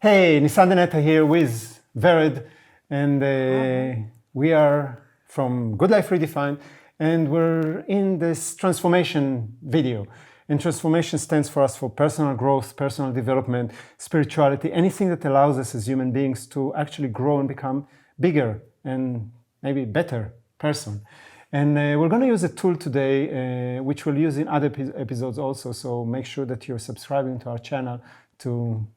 Hey, Nissan Deneta here with Vered, and we are from Good Life Redefined, and we're in this transformation video. And transformation stands for us for personal growth, personal development, spirituality, anything that allows us as human beings to actually grow and become bigger and maybe better person. And we're going to use a tool today, which we'll use in other episodes also. So make sure that you're subscribing to our channel to,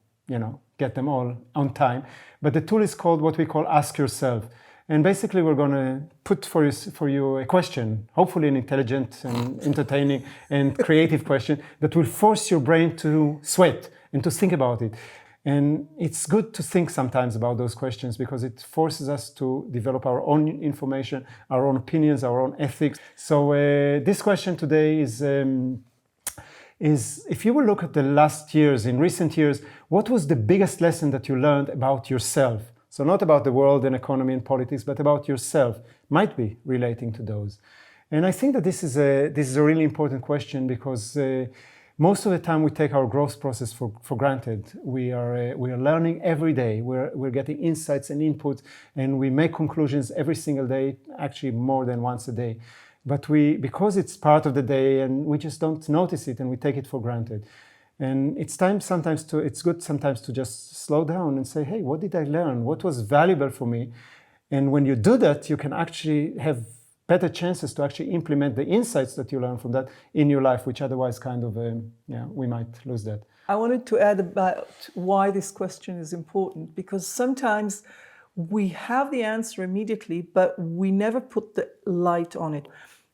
get them all on time. But the tool is called what we call Ask Yourself. And basically, we're going to put for you a question, hopefully an intelligent and entertaining and creative question that will force your brain to sweat and to think about it. And it's good to think sometimes about those questions because it forces us to develop our own information, our own opinions, our own ethics. So this question today is if you will look at the last years, in recent years, what was the biggest lesson that you learned about yourself? So not about the world and economy and politics, but about yourself, might be relating to those. And I think that this is a really important question because most of the time we take our growth process for granted. We are learning every day. We're getting insights and input, and we make conclusions every single day, actually more than once a day. But because it's part of the day and we just don't notice it and we take it for granted. And it's good sometimes to just slow down and say, hey, what did I learn? What was valuable for me? And when you do that, you can actually have better chances to actually implement the insights that you learn from that in your life, which otherwise we might lose that. I wanted to add about why this question is important, because sometimes we have the answer immediately, but we never put the light on it.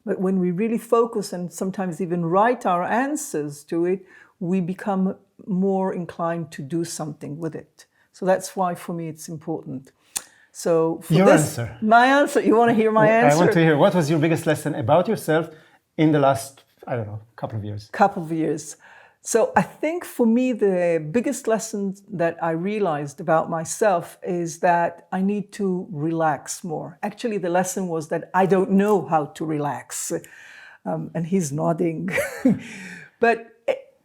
But when we really focus and sometimes even write our answers to it, we become more inclined to do something with it. So that's why, for me, it's important. So for answer. My answer. You want to hear my answer? I want to hear. What was your biggest lesson about yourself in the last, couple of years? So I think for me, the biggest lesson that I realized about myself is that I need to relax more. Actually, the lesson was that I don't know how to relax. And he's nodding. But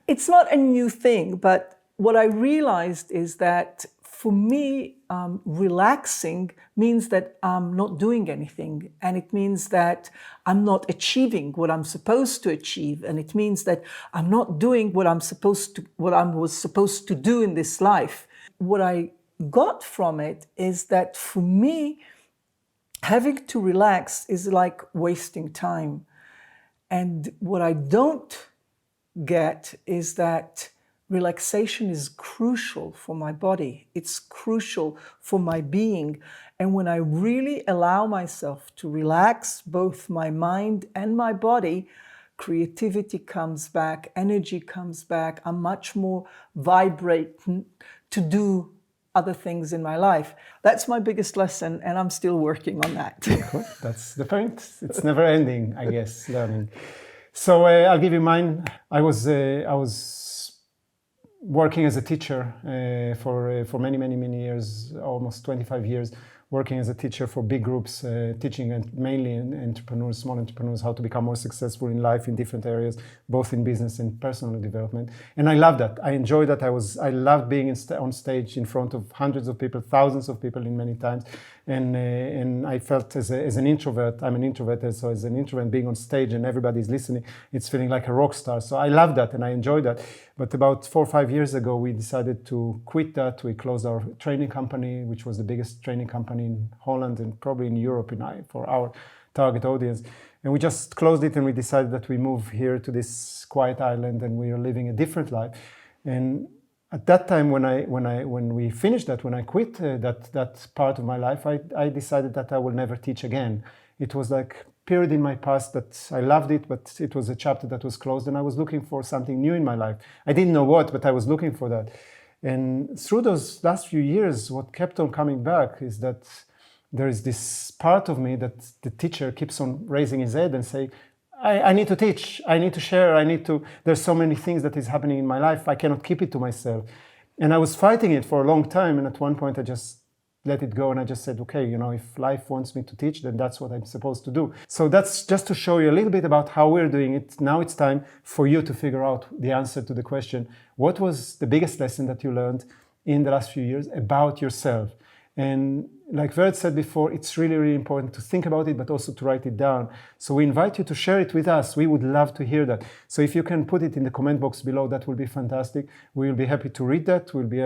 it's not a new thing. But what I realized is that for me, relaxing means that I'm not doing anything. And it means that I'm not achieving what I'm supposed to achieve. And it means that I'm not doing what I was supposed to do in this life. What I got from it is that for me, having to relax is like wasting time. And what I don't get is that relaxation is crucial for my body. It's crucial for my being. And when I really allow myself to relax both my mind and my body, creativity comes back, energy comes back. I'm much more vibrant to do other things in my life. That's my biggest lesson, and I'm still working on that. Cool. That's the point. It's never ending, I guess, learning. So I'll give you mine. I was working as a teacher for many years, almost 25 years, working as a teacher for big groups, teaching mainly entrepreneurs, small entrepreneurs, how to become more successful in life in different areas, both in business and personal development. And I loved that. I enjoyed that. I loved being on stage in front of hundreds of people, thousands of people in many times. And I felt as an introvert, I'm an introvert, so as an introvert being on stage and everybody's listening, it's feeling like a rock star. So I loved that and I enjoyed that. But about 4 or 5 years ago, we decided to quit that. We closed our training company, which was the biggest training company in Holland and probably in Europe for our target audience. And we just closed it and we decided that we move here to this quiet island and we are living a different life. And at that time, when we finished that, when I quit that part of my life, I decided that I will never teach again. It was like a period in my past that I loved it, but it was a chapter that was closed, and I was looking for something new in my life. I didn't know what, but I was looking for that. And through those last few years, what kept on coming back is that there is this part of me that the teacher keeps on raising his head and say, I need to teach, I need to share, there's so many things that is happening in my life, I cannot keep it to myself. And I was fighting it for a long time, and at one point I just let it go and I just said, okay, if life wants me to teach, then that's what I'm supposed to do. So that's just to show you a little bit about how we're doing it. Now it's time for you to figure out the answer to the question, what was the biggest lesson that you learned in the last few years about yourself. And like Verd said before, it's really, really important to think about it, but also to write it down. So we invite you to share it with us. We would love to hear that. So if you can put it in the comment box below, that will be fantastic. We will be happy to read that. We'll be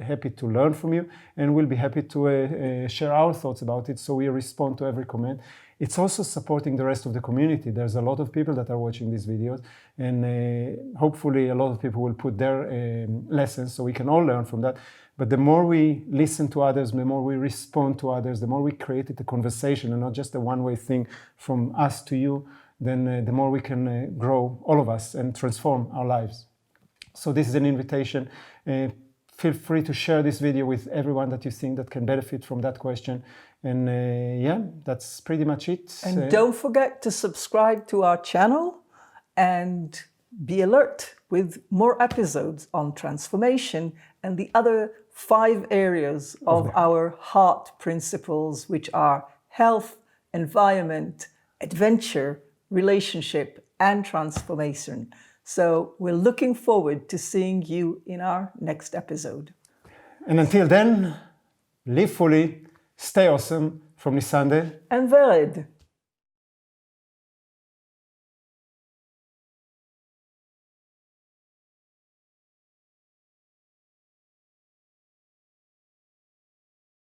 happy to learn from you, and we'll be happy to share our thoughts about it. So we respond to every comment. It's also supporting the rest of the community. There's a lot of people that are watching these videos, and hopefully a lot of people will put their lessons so we can all learn from that. But the more we listen to others, the more we respond to others, the more we create a conversation and not just a one-way thing from us to you, then the more we can grow, all of us, and transform our lives. So this is an invitation. Feel free to share this video with everyone that you think that can benefit from that question. And yeah, that's pretty much it. And don't forget to subscribe to our channel and be alert with more episodes on transformation and the other 5 areas of our heart principles, which are health, environment, adventure, relationship, and transformation. So we're looking forward to seeing you in our next episode. And until then, live fully, stay awesome from Nisande and Vered.